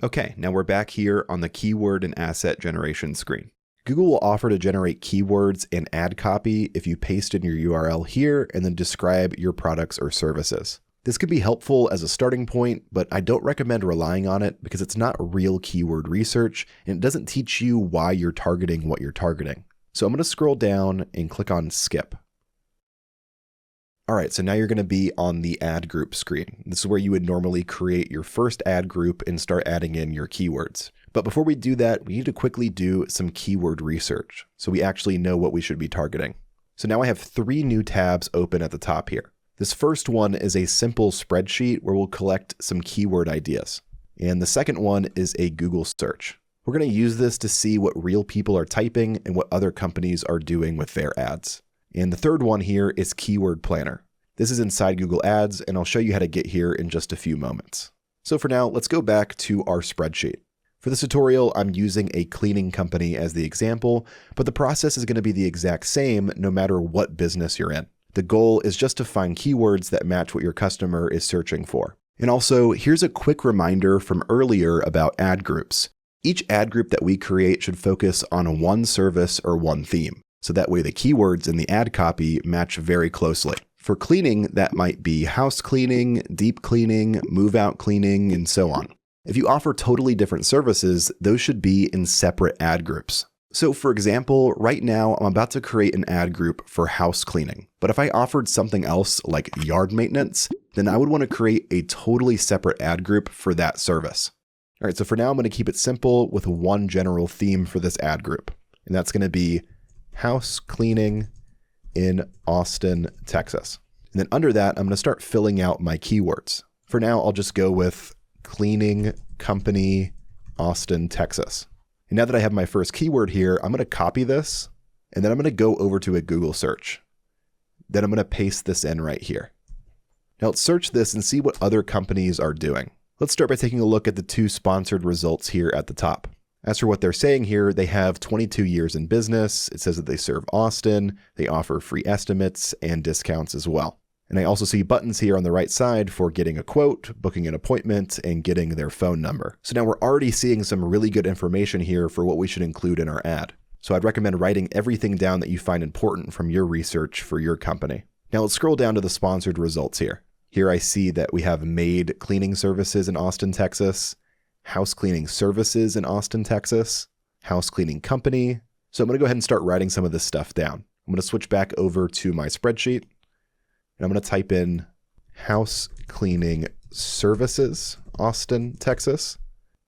Okay, now we're back here on the keyword and asset generation screen. Google will offer to generate keywords and ad copy if you paste in your URL here and then describe your products or services. This could be helpful as a starting point, but I don't recommend relying on it because it's not real keyword research and it doesn't teach you why you're targeting what you're targeting. So I'm going to scroll down and click on skip. All right, so now you're going to be on the ad group screen. This is where you would normally create your first ad group and start adding in your keywords. But before we do that, we need to quickly do some keyword research so we actually know what we should be targeting. So now I have 3 new tabs open at the top here. This first one is a simple spreadsheet where we'll collect some keyword ideas. And the second one is a Google search. We're going to use this to see what real people are typing and what other companies are doing with their ads. And the third one here is Keyword Planner. This is inside Google Ads, and I'll show you how to get here in just a few moments. So for now, let's go back to our spreadsheet. For this tutorial, I'm using a cleaning company as the example, but the process is going to be the exact same no matter what business you're in. The goal is just to find keywords that match what your customer is searching for. And also, here's a quick reminder from earlier about ad groups. Each ad group that we create should focus on one service or one theme. So that way the keywords in the ad copy match very closely. For cleaning, that might be house cleaning, deep cleaning, move out cleaning, and so on. If you offer totally different services, those should be in separate ad groups. So for example, right now I'm about to create an ad group for house cleaning. But if I offered something else like yard maintenance, then I would want to create a totally separate ad group for that service. All right, so for now I'm going to keep it simple with one general theme for this ad group. And that's going to be house cleaning in Austin, Texas. And then under that, I'm going to start filling out my keywords. For now, I'll just go with cleaning company, Austin, Texas. And now that I have my first keyword here, I'm going to copy this, and then I'm going to go over to a Google search. Then I'm going to paste this in right here. Now let's search this and see what other companies are doing. Let's start by taking a look at the 2 sponsored results here at the top. As for what they're saying here, they have 22 years in business. It says that they serve Austin. They offer free estimates and discounts as well. And I also see buttons here on the right side for getting a quote, booking an appointment, and getting their phone number. So now we're already seeing some really good information here for what we should include in our ad. So I'd recommend writing everything down that you find important from your research for your company. Now let's scroll down to the sponsored results here. Here I see that we have Maid Cleaning Services in Austin, Texas, House Cleaning Services in Austin, Texas, House Cleaning Company. So I'm going to go ahead and start writing some of this stuff down. I'm going to switch back over to my spreadsheet, and I'm going to type in House Cleaning Services, Austin, Texas.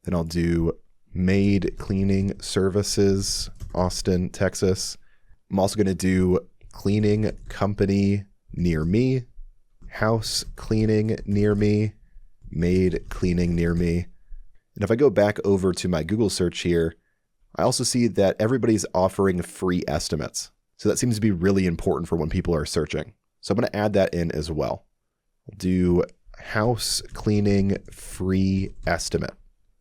Then I'll do Maid Cleaning Services, Austin, Texas. I'm also going to do Cleaning Company near me, House Cleaning near me, Maid Cleaning near me. And if I go back over to my Google search here, I also see that everybody's offering free estimates. So that seems to be really important for when people are searching. So I'm going to add that in as well. I'll do house cleaning free estimate.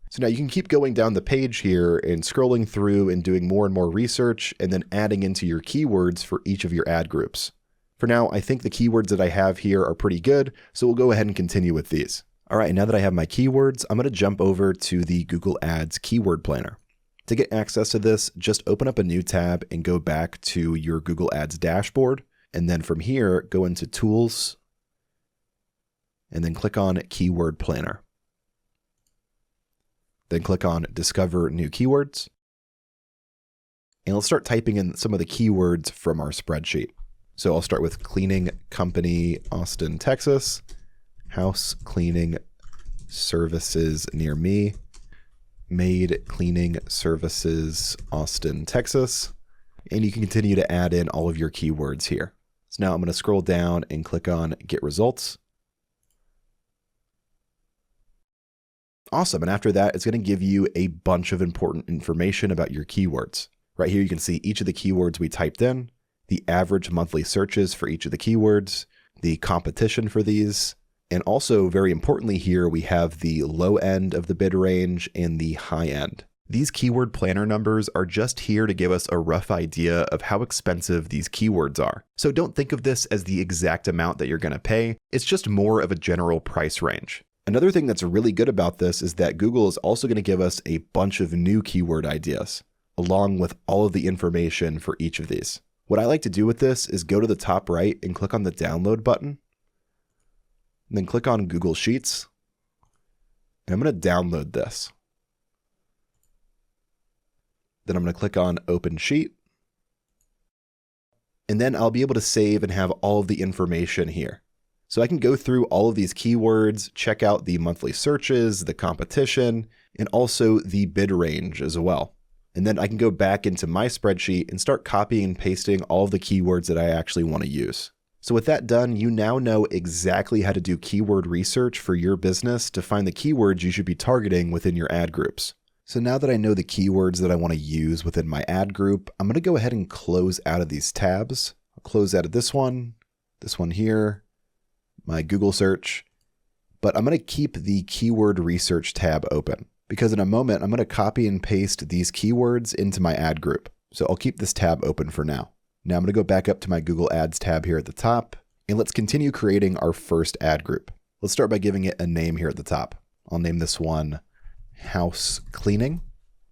So now you can keep going down the page here and scrolling through and doing more and more research and then adding into your keywords for each of your ad groups. For now, I think the keywords that I have here are pretty good, so we'll go ahead and continue with these. All right, now that I have my keywords, I'm going to jump over to the Google Ads Keyword Planner. To get access to this, just open up a new tab and go back to your Google Ads dashboard. And then from here, go into Tools, and then click on Keyword Planner. Then click on Discover New Keywords. And let's start typing in some of the keywords from our spreadsheet. So I'll start with Cleaning Company, Austin, Texas, House Cleaning Services near me, Maid Cleaning Services, Austin, Texas. And you can continue to add in all of your keywords here. So now I'm going to scroll down and click on Get Results. Awesome. And after that, it's going to give you a bunch of important information about your keywords. Right here, you can see each of the keywords we typed in, the average monthly searches for each of the keywords, the competition for these, and also very importantly here, we have the low end of the bid range and the high end. These keyword planner numbers are just here to give us a rough idea of how expensive these keywords are. So don't think of this as the exact amount that you're going to pay. It's just more of a general price range. Another thing that's really good about this is that Google is also going to give us a bunch of new keyword ideas, along with all of the information for each of these. What I like to do with this is go to the top right and click on the download button, and then click on Google Sheets, and I'm going to download this. Then I'm going to click on Open Sheet, and then I'll be able to save and have all of the information here. So I can go through all of these keywords, check out the monthly searches, the competition, and also the bid range as well. And then I can go back into my spreadsheet and start copying and pasting all of the keywords that I actually want to use. So with that done, you now know exactly how to do keyword research for your business to find the keywords you should be targeting within your ad groups. So now that I know the keywords that I want to use within my ad group, I'm going to go ahead and close out of these tabs. I'll close out of this one here, my Google search, but I'm going to keep the keyword research tab open because in a moment, I'm going to copy and paste these keywords into my ad group. So I'll keep this tab open for now. Now I'm going to go back up to my Google Ads tab here at the top, and let's continue creating our first ad group. Let's start by giving it a name here at the top. I'll name this one House Cleaning.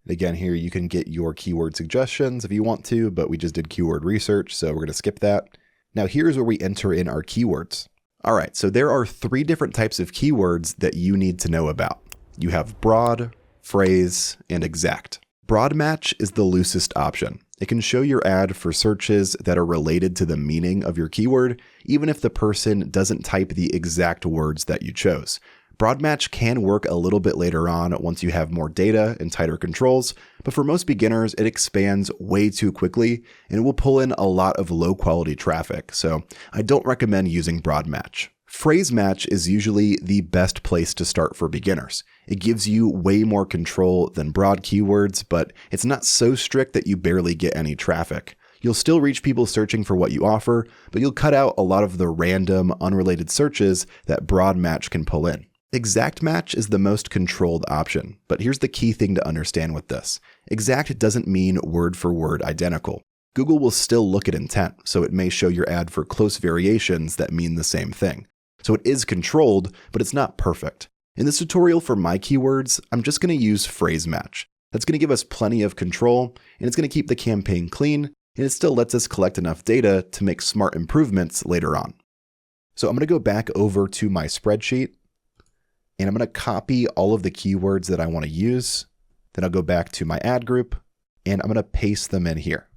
And again, here you can get your keyword suggestions if you want to, but we just did keyword research, so we're going to skip that. Now here's where we enter in our keywords. All right, so there are 3 different types of keywords that you need to know about. You have broad, phrase, and exact. Broad match is the loosest option. It can show your ad for searches that are related to the meaning of your keyword, even if the person doesn't type the exact words that you chose. Broad match can work a little bit later on once you have more data and tighter controls, but for most beginners, it expands way too quickly and it will pull in a lot of low quality traffic. So I don't recommend using broad match. Phrase match is usually the best place to start for beginners. It gives you way more control than broad keywords, but it's not so strict that you barely get any traffic. You'll still reach people searching for what you offer, but you'll cut out a lot of the random, unrelated searches that broad match can pull in. Exact match is the most controlled option, but here's the key thing to understand with this. Exact doesn't mean word for word identical. Google will still look at intent, so it may show your ad for close variations that mean the same thing. So it is controlled, but it's not perfect. In this tutorial for my keywords, I'm just going to use phrase match. That's going to give us plenty of control, and it's going to keep the campaign clean, and it still lets us collect enough data to make smart improvements later on. So I'm going to go back over to my spreadsheet, and I'm going to copy all of the keywords that I want to use. Then I'll go back to my ad group, and I'm going to paste them in here.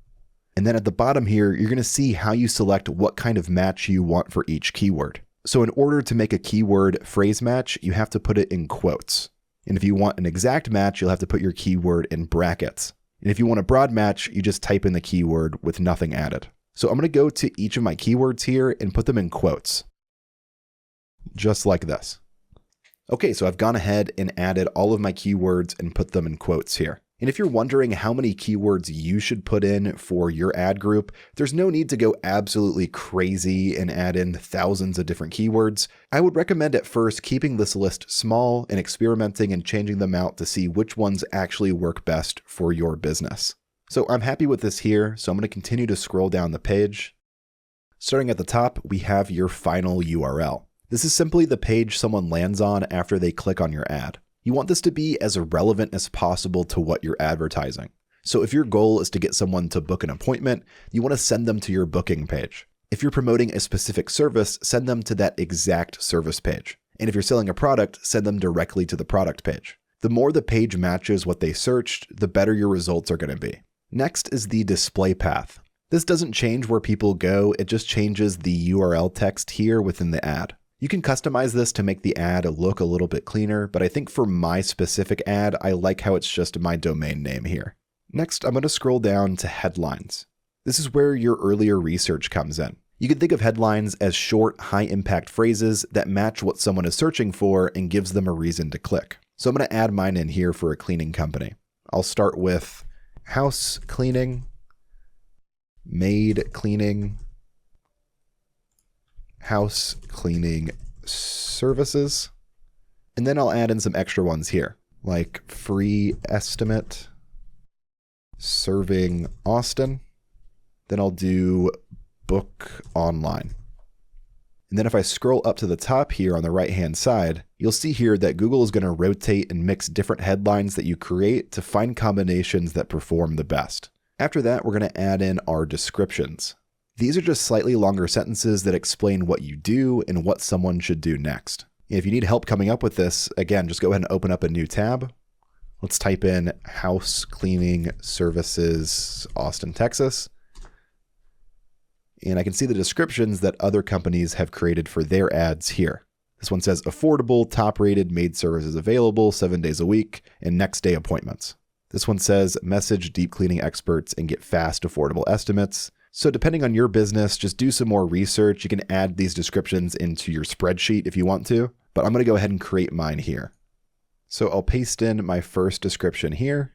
And then at the bottom here, you're going to see how you select what kind of match you want for each keyword. So in order to make a keyword phrase match, you have to put it in quotes. And if you want an exact match, you'll have to put your keyword in brackets. And if you want a broad match, you just type in the keyword with nothing added. So I'm going to go to each of my keywords here and put them in quotes, just like this. Okay, so I've gone ahead and added all of my keywords and put them in quotes here. And if you're wondering how many keywords you should put in for your ad group, there's no need to go absolutely crazy and add in thousands of different keywords. I would recommend at first keeping this list small and experimenting and changing them out to see which ones actually work best for your business. So I'm happy with this here, so I'm going to continue to scroll down the page. Starting at the top, we have your final URL. This is simply the page someone lands on after they click on your ad. You want this to be as relevant as possible to what you're advertising. So if your goal is to get someone to book an appointment, you want to send them to your booking page. If you're promoting a specific service, send them to that exact service page. And if you're selling a product, send them directly to the product page. The more the page matches what they searched, the better your results are going to be. Next is the display path. This doesn't change where people go, it just changes the URL text here within the ad. You can customize this to make the ad look a little bit cleaner, but I think for my specific ad, I like how it's just my domain name here. Next, I'm going to scroll down to headlines. This is where your earlier research comes in. You can think of headlines as short, high-impact phrases that match what someone is searching for and gives them a reason to click. So I'm going to add mine in here for a cleaning company. I'll start with house cleaning, maid cleaning, house cleaning services, and then I'll add in some extra ones here, like free estimate, serving Austin. Then I'll do book online. And then if I scroll up to the top here on the right-hand side, you'll see here that Google is going to rotate and mix different headlines that you create to find combinations that perform the best. After that, we're going to add in our descriptions. These are just slightly longer sentences that explain what you do and what someone should do next. If you need help coming up with this, again, just go ahead and open up a new tab. Let's type in house cleaning services, Austin, Texas. And I can see the descriptions that other companies have created for their ads here. This one says affordable, top-rated maid services available 7 days a week and next day appointments. This one says message deep cleaning experts and get fast, affordable estimates. So depending on your business, just do some more research. You can add these descriptions into your spreadsheet if you want to, but I'm going to go ahead and create mine here. So I'll paste in my first description here,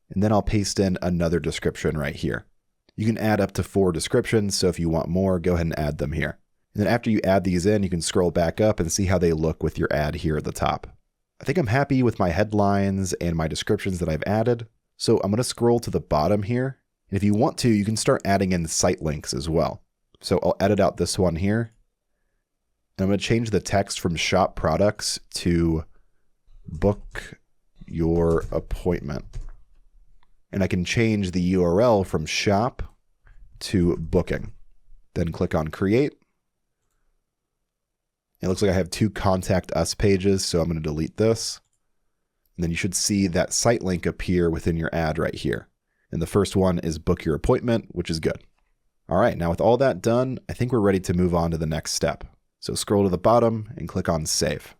and then I'll paste in another description right here. You can add up to 4 descriptions, so if you want more, go ahead and add them here. And then after you add these in, you can scroll back up and see how they look with your ad here at the top. I think I'm happy with my headlines and my descriptions that I've added. So I'm going to scroll to the bottom here. And if you want to, you can start adding in site links as well. So I'll edit out this one here. And I'm going to change the text from shop products to book your appointment. And I can change the URL from shop to booking. Then click on create. It looks like I have 2 contact us pages, so I'm going to delete this. And then you should see that site link appear within your ad right here. And the first one is book your appointment, which is good. All right, now with all that done, I think we're ready to move on to the next step. So scroll to the bottom and click on save.